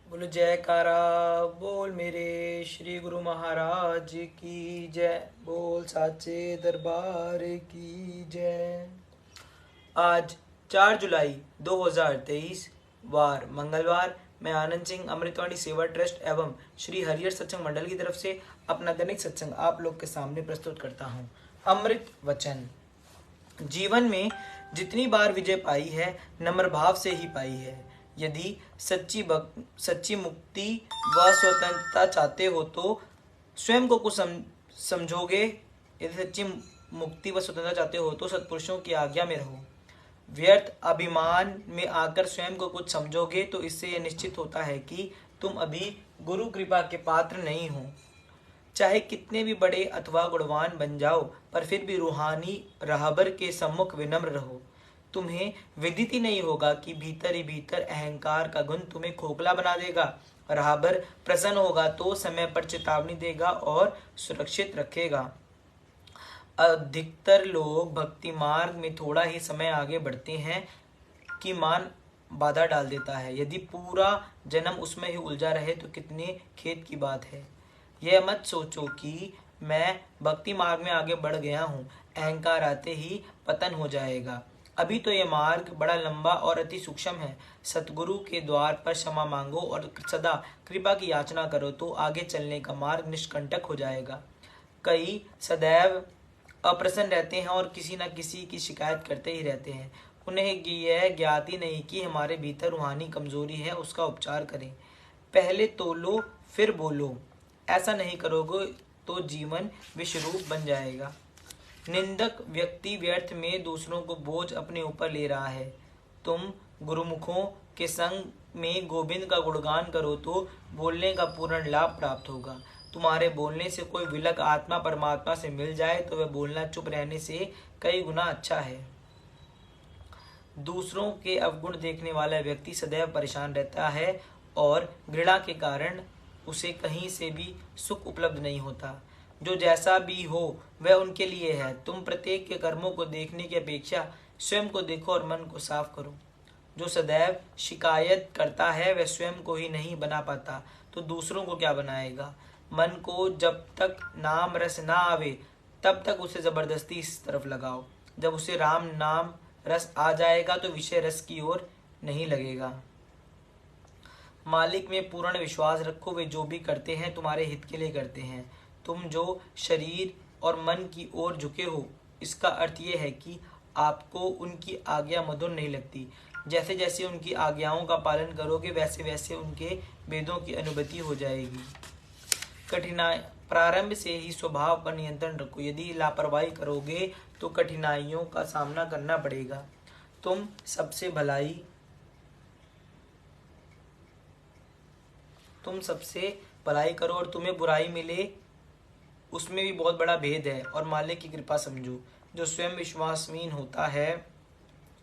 बोलो जयकारा। बोल मेरे श्री गुरु महाराज की जय। बोल साचे दरबार की जय। आज 4 जुलाई 2023 वार मंगलवार। मैं आनंद सिंह अमृतवाणी सेवा ट्रस्ट एवं श्री हरिहर सत्संग मंडल की तरफ से अपना दैनिक सत्संग आप लोग के सामने प्रस्तुत करता हूँ। अमृत वचन। जीवन में जितनी बार विजय पाई है नम्र भाव से ही पाई है। यदि सच्ची मुक्ति व स्वतंत्रता चाहते हो तो स्वयं को कुछ समझोगे। यदि सच्ची मुक्ति व स्वतंत्रता चाहते हो तो सत्पुरुषों की आज्ञा में रहो। व्यर्थ अभिमान में आकर स्वयं को कुछ समझोगे तो इससे यह निश्चित होता है कि तुम अभी गुरु कृपा के पात्र नहीं हो। चाहे कितने भी बड़े अथवा गुणवान बन जाओ पर फिर भी रूहानी राहबर के सम्मुख विनम्र रहो। तुम्हें विदित ही नहीं होगा कि भीतर ही भीतर अहंकार का गुण तुम्हें खोखला बना देगा। राहबर प्रसन्न होगा तो समय पर चेतावनी देगा और सुरक्षित रखेगा। अधिकतर लोग भक्ति मार्ग में थोड़ा ही समय आगे बढ़ते हैं कि मान बाधा डाल देता है। यदि पूरा जन्म उसमें ही उलझा रहे तो कितने खेद की बात है। यह मत सोचो कि मैं भक्ति मार्ग में आगे बढ़ गया हूँ, अहंकार आते ही पतन हो जाएगा। अभी तो यह मार्ग बड़ा लंबा और अति सूक्ष्म है। सतगुरु के द्वार पर क्षमा मांगो और सदा कृपा की याचना करो तो आगे चलने का मार्ग निष्कंटक हो जाएगा। कई सदैव अप्रसन्न रहते हैं और किसी न किसी की शिकायत करते ही रहते हैं। उन्हें यह ज्ञात ही नहीं कि हमारे भीतर रूहानी कमजोरी है, उसका उपचार करें। पहले तोलो फिर बोलो। ऐसा नहीं करोगे तो जीवन विषरूप बन जाएगा। निंदक व्यक्ति व्यर्थ में दूसरों को बोझ अपने ऊपर ले रहा है। तुम गुरुमुखों के संग में गोविंद का गुणगान करो तो बोलने का पूर्ण लाभ प्राप्त होगा। तुम्हारे बोलने से कोई विलग आत्मा परमात्मा से मिल जाए तो वह बोलना चुप रहने से कई गुना अच्छा है। दूसरों के अवगुण देखने वाला व्यक्ति सदैव परेशान रहता है और घृणा के कारण उसे कहीं से भी सुख उपलब्ध नहीं होता। जो जैसा भी हो वह उनके लिए है। तुम प्रत्येक के कर्मों को देखने की अपेक्षा स्वयं को देखो और मन को साफ करो। जो सदैव शिकायत करता है वह स्वयं को ही नहीं बना पाता तो दूसरों को क्या बनाएगा। मन को जब तक नाम रस ना आवे तब तक उसे जबरदस्ती इस तरफ लगाओ। जब उसे राम नाम रस आ जाएगा तो विषय रस की ओर नहीं लगेगा। मालिक में पूर्ण विश्वास रखो। वे जो भी करते हैं तुम्हारे हित के लिए करते हैं। तुम जो शरीर और मन की ओर झुके हो इसका अर्थ यह है कि आपको उनकी आज्ञा मधुर नहीं लगती। जैसे जैसे उनकी आज्ञाओं का पालन करोगे वैसे वैसे उनके वेदों की अनुभूति हो जाएगी। कठिनाई प्रारंभ से ही स्वभाव पर नियंत्रण रखो। यदि लापरवाही करोगे तो कठिनाइयों का सामना करना पड़ेगा। तुम सबसे भलाई करो और तुम्हें बुराई मिले उसमें भी बहुत बड़ा भेद है। और मालिक की कृपा समझो। जो स्वयं विश्वासहीन होता है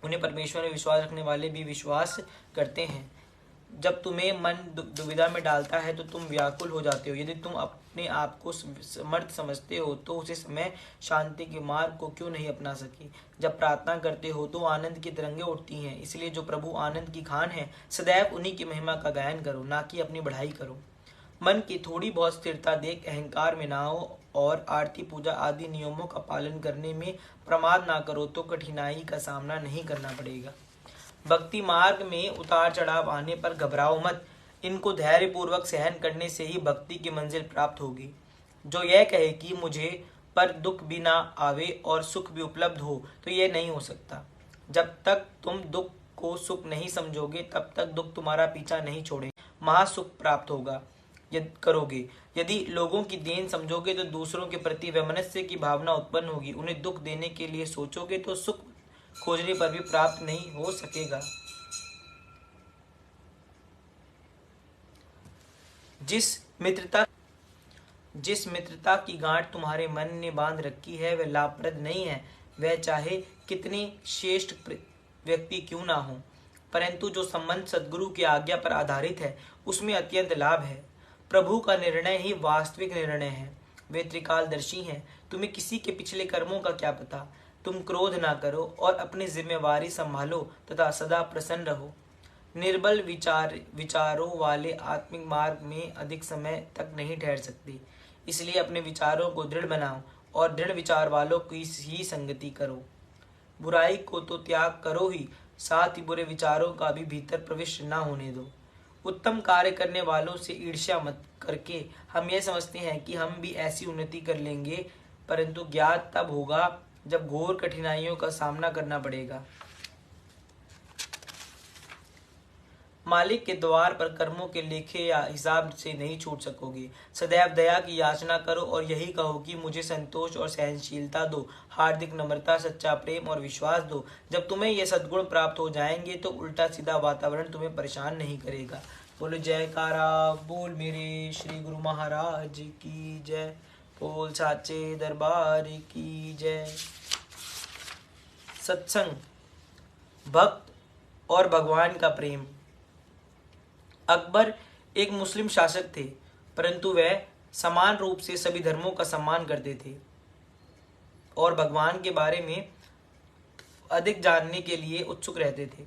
उन्हें परमेश्वर में विश्वास रखने वाले भी विश्वास करते हैं। जब तुम्हें मन दुविधा में डालता है तो तुम व्याकुल हो जाते हो। यदि तुम अपने आप को समर्थ समझते हो तो उसी समय शांति के मार्ग को क्यों नहीं अपना सके। जब प्रार्थना करते हो तो आनंद की तरंगें उठती हैं। इसलिए जो प्रभु आनंद की खान है सदैव उन्हीं की महिमा का गायन करो, ना कि अपनी बढ़ाई करो। मन की थोड़ी बहुत स्थिरता देख अहंकार में ना हो और आरती पूजा आदि नियमों का पालन करने में प्रमाद ना करो तो कठिनाई का सामना नहीं करना पड़ेगा। भक्ति मार्ग में उतार चढ़ाव आने पर घबराओ मत। इनको धैर्य पूर्वक सहन करने से ही भक्ति की मंजिल प्राप्त होगी। जो यह कहे कि मुझे पर दुख भी ना आवे और सुख भी उपलब्ध हो तो यह नहीं हो सकता। जब तक तुम दुख को सुख नहीं समझोगे तब तक दुख तुम्हारा पीछा नहीं छोड़े। महासुख प्राप्त होगा करोगे। यदि लोगों की देन समझोगे तो दूसरों के प्रति वैमनस्य की भावना उत्पन्न होगी। उन्हें दुख देने के लिए सोचोगे तो सुख खोजने पर भी प्राप्त नहीं हो सकेगा। जिस मित्रता की गांठ तुम्हारे मन ने बांध रखी है वह लाभप्रद नहीं है। वह चाहे कितने श्रेष्ठ व्यक्ति क्यों ना हो, परंतु जो संबंध सद्गुरु की आज्ञा पर आधारित है उसमें अत्यंत लाभ है। प्रभु का निर्णय ही वास्तविक निर्णय है। वे त्रिकालदर्शी हैं। तुम्हें किसी के पिछले कर्मों का क्या पता। तुम क्रोध ना करो और अपनी जिम्मेवारी संभालो तथा सदा प्रसन्न रहो। निर्बल विचारों वाले आत्मिक मार्ग में अधिक समय तक नहीं ठहर सकते। इसलिए अपने विचारों को दृढ़ बनाओ और दृढ़ विचार वालों की ही संगति करो। बुराई को तो त्याग करो ही, साथ ही बुरे विचारों का भी भीतर प्रविष्ट न होने दो। उत्तम कार्य करने वालों से ईर्ष्या मत करके हम यह समझते हैं कि हम भी ऐसी उन्नति कर लेंगे, परंतु ज्ञात तब होगा जब घोर कठिनाइयों का सामना करना पड़ेगा। मालिक के द्वार पर कर्मों के लेखे या हिसाब से नहीं छूट सकोगे। सदैव दया की याचना करो और यही कहो कि मुझे संतोष और सहनशीलता दो, हार्दिक नम्रता, सच्चा प्रेम और विश्वास दो। जब तुम्हें ये सद्गुण प्राप्त हो जाएंगे तो उल्टा सीधा वातावरण तुम्हें परेशान नहीं करेगा। बोलो जयकारा बोल मेरे श्री गुरु महाराज की जय। बोल साचे दरबार की जय। सत्संग, भक्त और भगवान का प्रेम। अकबर एक मुस्लिम शासक थे, परंतु वह समान रूप से सभी धर्मों का सम्मान करते थे और भगवान के बारे में अधिक जानने के लिए उत्सुक रहते थे।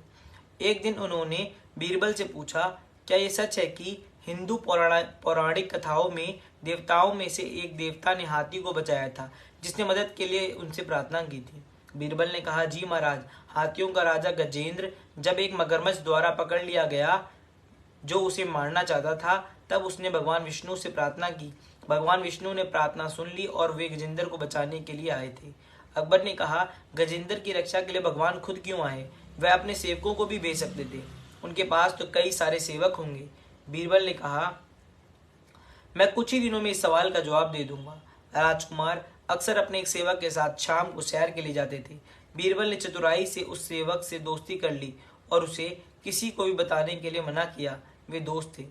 एक दिन उन्होंने बीरबल से पूछा, क्या ये सच है कि हिंदू पौराणिक कथाओं में देवताओं में से एक देवता ने हाथी को बचाया था, जिसने मदद के लिए उनसे प्रार्थना की थी? बीरबल ने कहा, जी महाराज, हाथियों का राजा गजेंद्र जब एक मगरमच्छ द्वारा पकड़ लिया गया जो उसे मारना चाहता था, तब उसने भगवान विष्णु से प्रार्थना की। भगवान विष्णु ने प्रार्थना सुन ली और वे गजेंद्र को बचाने के लिए आए थे। अकबर ने कहा, गजेंद्र की रक्षा के लिए भगवान खुद क्यों आए? वह अपने सेवकों को भी भेज सकते थे, उनके पास तो कई सारे सेवक होंगे। बीरबल ने कहा, मैं कुछ ही दिनों में इस सवाल का जवाब दे दूंगा। राजकुमार अक्सर अपने एक सेवक के साथ शाम को सैर के लिए जाते थे। बीरबल ने चतुराई से उस सेवक से दोस्ती कर ली और उसे किसी को भी बताने के लिए मना किया। वे दोस्त थे।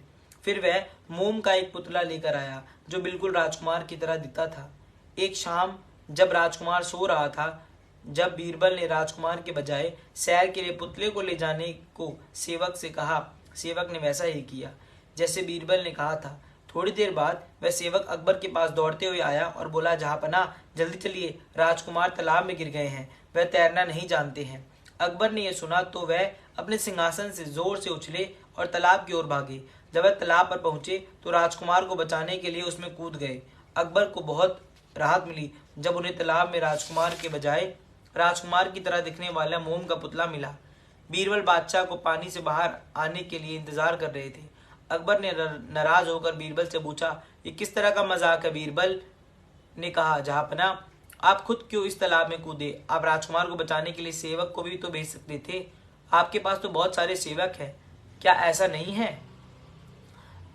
फिर वह मोम का एक पुतला लेकर आया जो बिल्कुल राजकुमार की तरह दिखता था। एक शाम जब राजकुमार सो रहा था, जब बीरबल ने राजकुमार के बजाय सैर के लिए पुतले को ले जाने को सेवक से कहा, सेवक ने वैसा ही किया जैसे बीरबल ने कहा था। थोड़ी देर बाद वह सेवक अकबर के पास दौड़ते हुए आया और बोला, जहांपनाह, जल्दी चलिए, राजकुमार तालाब में गिर गए हैं, वह तैरना नहीं जानते हैं। अकबर ने यह सुना तो वह अपने सिंहासन से जोर से उछले और तालाब की ओर भागे। जब वह तालाब पर पहुंचे तो राजकुमार को बचाने के लिए उसमें कूद गए। अकबर को बहुत राहत मिली जब उन्हें तालाब में राजकुमार के बजाय राजकुमार की तरह दिखने वाला मोम का पुतला मिला। बीरबल बादशाह को पानी से बाहर आने के लिए इंतजार कर रहे थे। अकबर ने नाराज होकर बीरबल से पूछा, ये किस तरह का मजाक है? बीरबल ने कहा, जहांपनाह, आप खुद क्यों इस तालाब में कूदे? आप राजकुमार को बचाने के लिए सेवक को भी तो भेज सकते थे। आपके पास तो बहुत सारे सेवक हैं, क्या ऐसा नहीं है?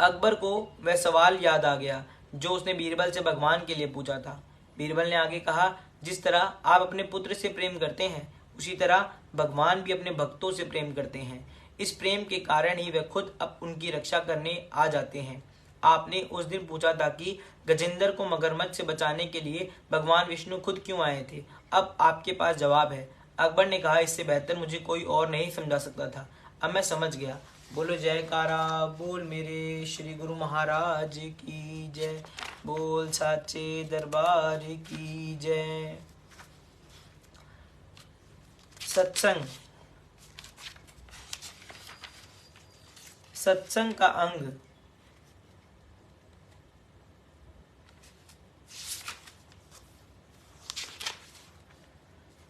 अकबर को वह सवाल याद आ गया जो उसने बीरबल से भगवान के लिए पूछा था। बीरबल ने आगे कहा, जिस तरह आप अपने पुत्र से प्रेम करते हैं, उसी तरह भगवान भी अपने भक्तों से प्रेम करते हैं। इस प्रेम के कारण ही वे खुद अब उनकी रक्षा करने आ जाते हैं। आपने उस दिन पूछा था कि गजेंद्र को मगरमच्छ से बचाने के लिए भगवान विष्णु खुद क्यों आए थे। अब आपके पास जवाब है। अकबर ने कहा, इससे बेहतर मुझे कोई और नहीं समझा सकता था। अब मैं समझ गया। बोलो जयकारा बोल मेरे श्री गुरु महाराज की जय। बोल साचे दरबार की जय। सत्संग, सत्संग का अंग।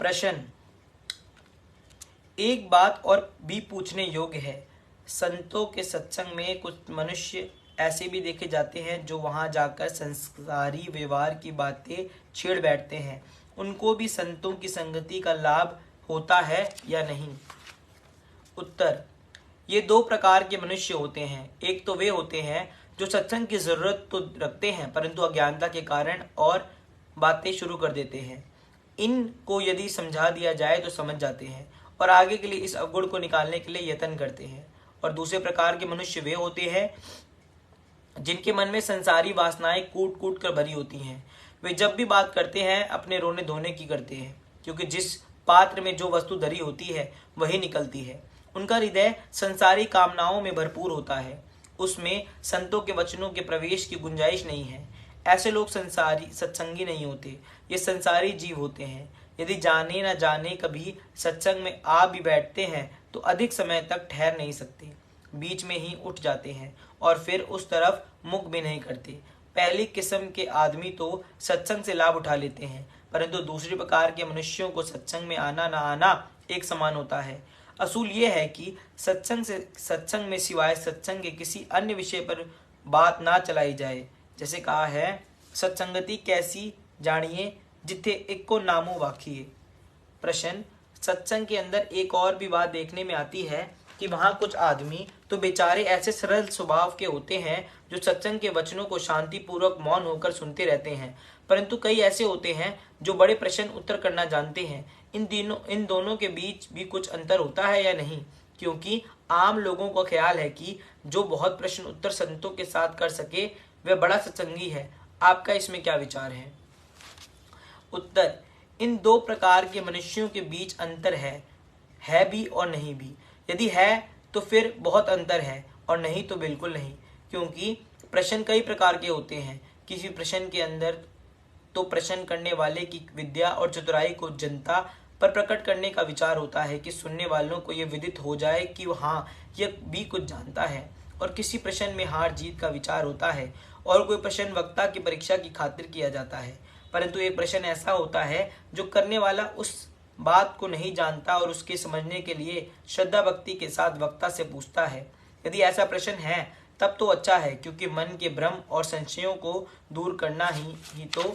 प्रश्न, एक बात और भी पूछने योग्य है। संतों के सत्संग में कुछ मनुष्य ऐसे भी देखे जाते हैं जो वहां जाकर संसारी व्यवहार की बातें छेड़ बैठते हैं। उनको भी संतों की संगति का लाभ होता है या नहीं? उत्तर, ये दो प्रकार के मनुष्य होते हैं। एक तो वे होते हैं जो सत्संग की जरूरत तो रखते हैं परंतु अज्ञानता के कारण और बातें शुरू कर देते हैं। इनको यदि समझा दिया जाए तो समझ जाते हैं और आगे के लिए इस अवगुण को निकालने के लिए यत्न करते हैं। और दूसरे प्रकार के मनुष्य वे होते हैं जिनके मन में संसारी वासनाएं कूट कूट कर भरी होती हैं। वे जब भी बात करते हैं अपने रोने धोने की करते हैं, क्योंकि जिस पात्र में जो वस्तु धरी होती है वही निकलती है। उनका हृदय संसारी कामनाओं में भरपूर होता है, उसमें संतों के वचनों के प्रवेश की गुंजाइश नहीं है। ऐसे लोग संसारी सत्संगी नहीं होते, ये संसारी जीव होते हैं। यदि जाने न जाने कभी सत्संग में आ भी बैठते हैं तो अधिक समय तक ठहर नहीं सकते, बीच में ही उठ जाते हैं और फिर उस तरफ मुख भी नहीं करते। पहली किस्म के आदमी तो सत्संग से लाभ उठा लेते हैं, परंतु दूसरी प्रकार के मनुष्यों को सत्संग में आना न आना एक समान होता है। असूल यह है कि सत्संग में सिवाय सत्संग के किसी अन्य विषय पर बात ना चलाई जाए। जैसे कहा है, सत्संगति कैसी जानिए जिथे एक को नामो वाखिए। प्रश्न, सत्संग के अंदर एक और भी बात देखने में आती है कि वहाँ कुछ आदमी तो बेचारे ऐसे सरल स्वभाव के होते हैं जो सत्संग के वचनों को शांतिपूर्वक मौन होकर सुनते रहते हैं, परंतु कई ऐसे होते हैं जो बड़े प्रश्न उत्तर करना जानते हैं। इन दोनों के बीच भी कुछ अंतर होता है या नहीं? क्योंकि आम लोगों का ख्याल है कि जो बहुत प्रश्न उत्तर संतों के साथ कर सके वह बड़ा सत्संगी है। आपका इसमें क्या विचार है? उत्तर, इन दो प्रकार के मनुष्यों के बीच अंतर है भी और नहीं भी। यदि है तो फिर बहुत अंतर है, और नहीं तो बिल्कुल नहीं, क्योंकि प्रश्न कई प्रकार के होते हैं। किसी प्रश्न के अंदर तो प्रश्न करने वाले की विद्या और चतुराई को जनता पर प्रकट करने का विचार होता है कि सुनने वालों को यह विदित हो जाए कि हाँ, यह भी कुछ जानता है, और किसी प्रश्न में हार जीत का विचार होता है, और कोई प्रश्न वक्ता की परीक्षा की खातिर किया जाता है। परंतु एक प्रश्न ऐसा होता है जो करने वाला उस बात को नहीं जानता और उसके समझने के लिए श्रद्धा भक्ति के साथ वक्ता से पूछता है। यदि ऐसा प्रश्न है तब तो अच्छा है, क्योंकि मन के भ्रम और संशयों को दूर करना ही तो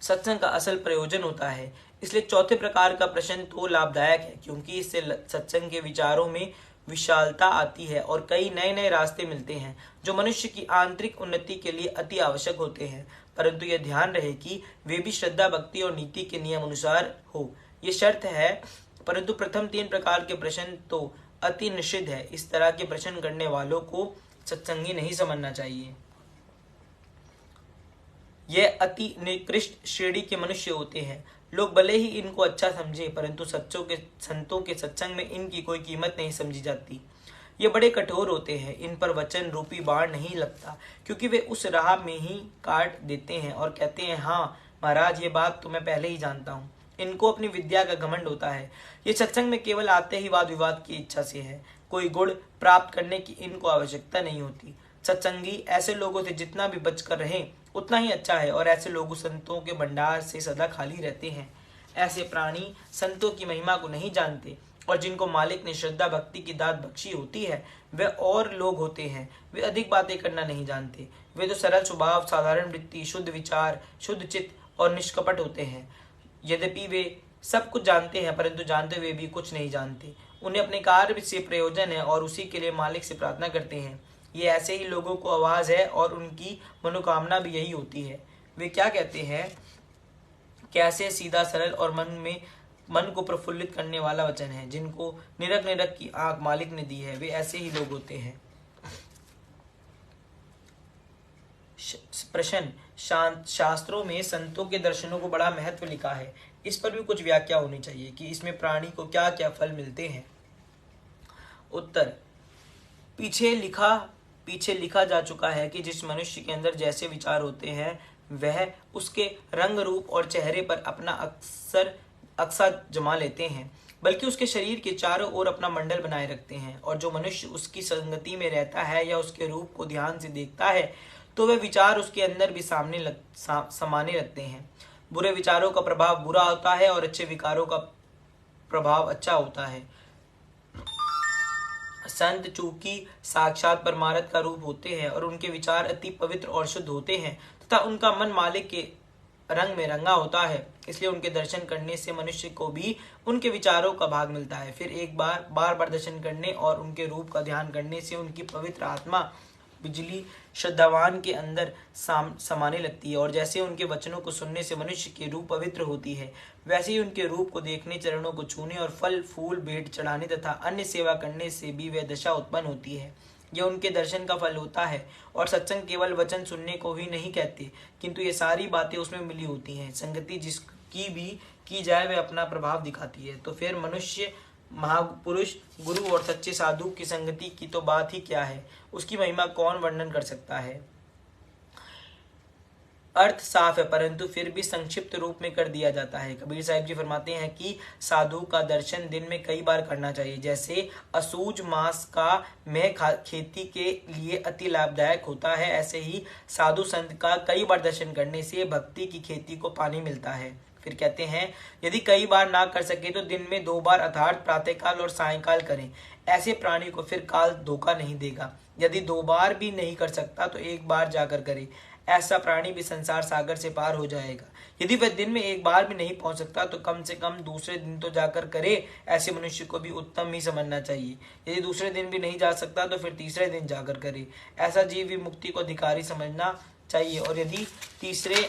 सत्संग का असल प्रयोजन होता है। इसलिए चौथे प्रकार का प्रश्न तो लाभदायक है, क्योंकि इससे सत्संग के विचारों में विशालता आती है और कई नए नए रास्ते मिलते हैं जो मनुष्य की आंतरिक उन्नति के लिए अति आवश्यक होते हैं। परंतु यह ध्यान रहे कि वे भी श्रद्धा भक्ति और नीति के नियम अनुसार हो, ये शर्त है। परंतु प्रथम तीन प्रकार के प्रश्न तो अति निषिद्ध है। इस तरह के प्रश्न करने वालों को सत्संगी नहीं समझना चाहिए। यह अति निकृष्ट श्रेणी के मनुष्य होते हैं। लोग भले ही इनको अच्छा समझे, परंतु संतों के सत्संग में इनकी कोई कीमत नहीं समझी जाती। ये बड़े कठोर होते हैं, इन पर वचन रूपी बाण नहीं लगता, क्योंकि वे उस राह में ही काट देते हैं और कहते हैं, हाँ महाराज, ये बात तो मैं पहले ही जानता हूँ। इनको अपनी विद्या का घमंड होता है। ये सत्संग में केवल आते ही वाद विवाद की इच्छा से है, कोई गुण प्राप्त करने की इनको आवश्यकता नहीं होती। सत्संगी ऐसे लोगों से जितना भी बचकर रहें उतना ही अच्छा है, और ऐसे लोग संतों के भंडार से सदा खाली रहते हैं। ऐसे प्राणी संतों की महिमा को नहीं जानते, और जिनको मालिक ने श्रद्धा भक्ति की दात बख्शी होती है वे और लोग होते हैं। वे अधिक बातें करना नहीं जानते। वे तो सरल स्वभाव, साधारण वृत्ति, शुद्ध विचार, शुद्ध चित्त और निष्कपट होते हैं। यद्यपि वे सब कुछ जानते हैं, परंतु जानते हुए भी कुछ नहीं जानते। उन्हें अपने कार्य से प्रयोजन है और उसी के लिए मालिक से प्रार्थना करते हैं। ये ऐसे ही लोगों को आवाज है और उनकी मनोकामना भी यही होती है। वे क्या कहते हैं? कैसे सीधा, सरल और मन को प्रफुल्लित करने वाला वचन है, जिनको निरख निरख की आंख मालिक ने दी है, वे ऐसे ही लोग होते हैं। प्रश्न, शास्त्रों में संतों के दर्शनों को बड़ा महत्व लिखा है, इस पर भी कुछ व्याख्या होनी चाहिए कि इसमें प्राणी को क्या क्या फल मिलते हैं। उत्तर, पीछे लिखा जा चुका है कि जिस मनुष्य के अंदर जैसे विचार होते हैं वह उसके रंग रूप और चेहरे पर अपना अक्सा जमा लेते हैं, बल्कि उसके शरीर के चारों ओर अपना मंडल बनाए रखते हैं। और जो मनुष्य उसकी संगति में रहता है या उसके रूप को ध्यान से देखता है तो वह विचार उसके अंदर भी समाने लगते हैं। बुरे विचारों का प्रभाव बुरा होता है और अच्छे विकारों का प्रभाव अच्छा होता है। संत चूंकि साक्षात परमार्थ का रूप होते हैं और उनके विचार अति पवित्र और शुद्ध होते हैं तथा उनका मन मालिक के रंग में रंगा होता है, इसलिए उनके दर्शन करने से मनुष्य को भी उनके विचारों का भाग मिलता है। फिर एक बार दर्शन करने और उनके रूप का ध्यान करने से उनकी पवित्र आत्मा बिजली श्रद्धावान के अंदर समाने लगती है, और जैसे उनके वचनों को सुनने से मनुष्य की रूप पवित्र होती है, वैसे ही उनके रूप को देखने, चरणों को छूने और फल फूल भेंट चढ़ाने तथा अन्य सेवा करने से भी वह दशा उत्पन्न होती है। यह उनके दर्शन का फल होता है। और सत्संग केवल वचन सुनने को ही नहीं कहते, किंतु ये सारी बातें उसमें मिली होती हैं। संगति जिसकी भी की जाए वह अपना प्रभाव दिखाती है। तो फिर मनुष्य, महापुरुष, गुरु और सच्चे साधु की संगति की तो बात ही क्या है, उसकी महिमा कौन वर्णन कर सकता है। अर्थ साफ है परंतु फिर भी संक्षिप्त रूप में कर दिया जाता है। कबीर साहिब जी फरमाते हैं कि साधु का दर्शन दिन में कई बार करना चाहिए। जैसे असूज मास का मेह खेती के लिए अति लाभदायक होता है, ऐसे ही साधु संत का कई बार दर्शन करने से भक्ति की खेती को पानी मिलता है। फिर कहते हैं यदि कई बार ना कर सके तो दिन में 2 बार अर्थात प्रातःकाल और सायंकाल करें। ऐसे प्राणी को फिर काल धोखा नहीं देगा। यदि 2 बार भी नहीं कर सकता तो 1 बार जाकर करे। ऐसा प्राणी भी संसार सागर से पार हो जाएगा। यदि वह दिन में 1 बार भी नहीं पहुंच सकता तो कम से कम दूसरे दिन तो जाकर करे। ऐसे मनुष्य को भी उत्तम ही समझना चाहिए। यदि दूसरे दिन भी नहीं जा सकता तो फिर तीसरे दिन जाकर करे। ऐसा जीव भी मुक्ति को अधिकारी समझना चाहिए। और यदि तीसरे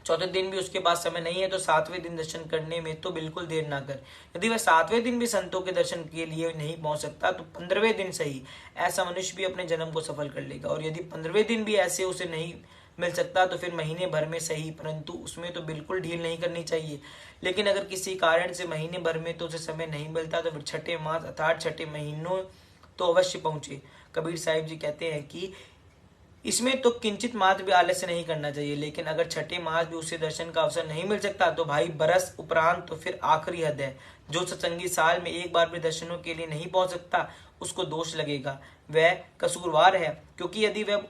चौथे दिन भी उसके पास समय नहीं है तो 7वें दिन दर्शन करने में तो बिल्कुल देर ना कर। यदि वह 7वें दिन भी संतों के दर्शन के लिए नहीं पहुंच सकता तो 15वें दिन सही। ऐसा मनुष्य भी अपने जन्म को सफल कर लेगा। और यदि 15वें दिन भी ऐसे उसे नहीं मिल सकता तो फिर महीने भर में सही, परंतु उसमें तो बिल्कुल ढील नहीं करनी चाहिए। लेकिन अगर किसी कारण से महीने भर में तो उसे समय नहीं मिलता तो फिर छठे मास अर्थात छठे महीनों तो अवश्य पहुंचे। कबीर साहिब जी कहते हैं कि इसमें तो किंचित मात्र भी आलस्य नहीं करना चाहिए। लेकिन अगर छठे मास भी उसे दर्शन का अवसर नहीं मिल सकता तो भाई बरस उपरांत तो फिर आखिरी हद है। जो सत्संगी साल में 1 बार भी दर्शनों के लिए नहीं पहुंच सकता उसको दोष लगेगा, वह कसूरवार है। क्योंकि यदि वह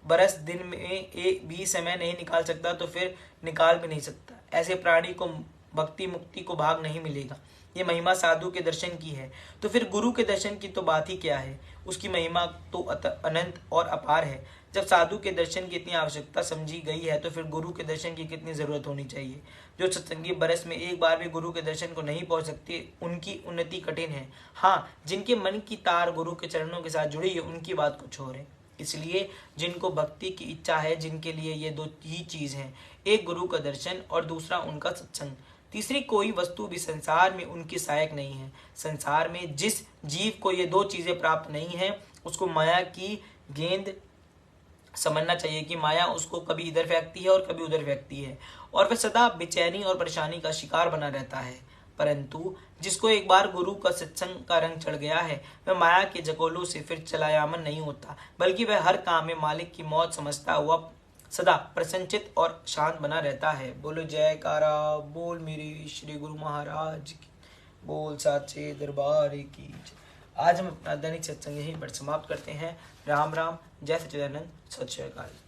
बरस दिन में भी समय नहीं निकाल सकता तो फिर निकाल भी नहीं सकता। ऐसे प्राणी को भक्ति मुक्ति को भाग नहीं मिलेगा। ये महिमा साधु के दर्शन की है तो फिर गुरु के दर्शन की तो बात ही क्या है। उसकी महिमा तो अनंत और अपार है। जब साधु के दर्शन की इतनी आवश्यकता समझी गई है तो फिर गुरु के दर्शन की कितनी जरूरत होनी चाहिए। जो सत्संगी बरस में 1 बार भी गुरु के दर्शन को नहीं पहुंच सकते उनकी उन्नति कठिन है। हाँ, जिनके मन की तार गुरु के चरणों के साथ जुड़ी है उनकी बात कुछ और है। इसलिए जिनको भक्ति की इच्छा है, जिनके लिए ये 2 ही चीज हैं, एक गुरु का दर्शन और दूसरा उनका सत्संग। तीसरी कोई वस्तु भी संसार में उनकी सहायक नहीं है। संसार में जिस जीव को ये 2 चीजें प्राप्त नहीं है उसको माया की गेंद समझना चाहिए कि माया उसको कभी इधर फेंकती है और कभी उधर फेंकती है और वह सदा बेचैनी और परेशानी का शिकार बना रहता है। परंतु जिसको एक बार गुरु का सत्संग का रंग चढ़ गया है वह माया के जकोलों से फिर चलायामन नहीं होता, बल्कि वह हर काम में मालिक की मौत समझता हुआ सदा प्रसन्नचित और शांत बना रहता है। बोलो जयकारा, बोल मेरे श्री गुरु महाराज की, बोल साचे दरबार की। आज हम अपना दैनिक सत्संग यहीं पर समाप्त करते हैं। राम राम, जय सच्चिदानंद, सत श्री अकाल।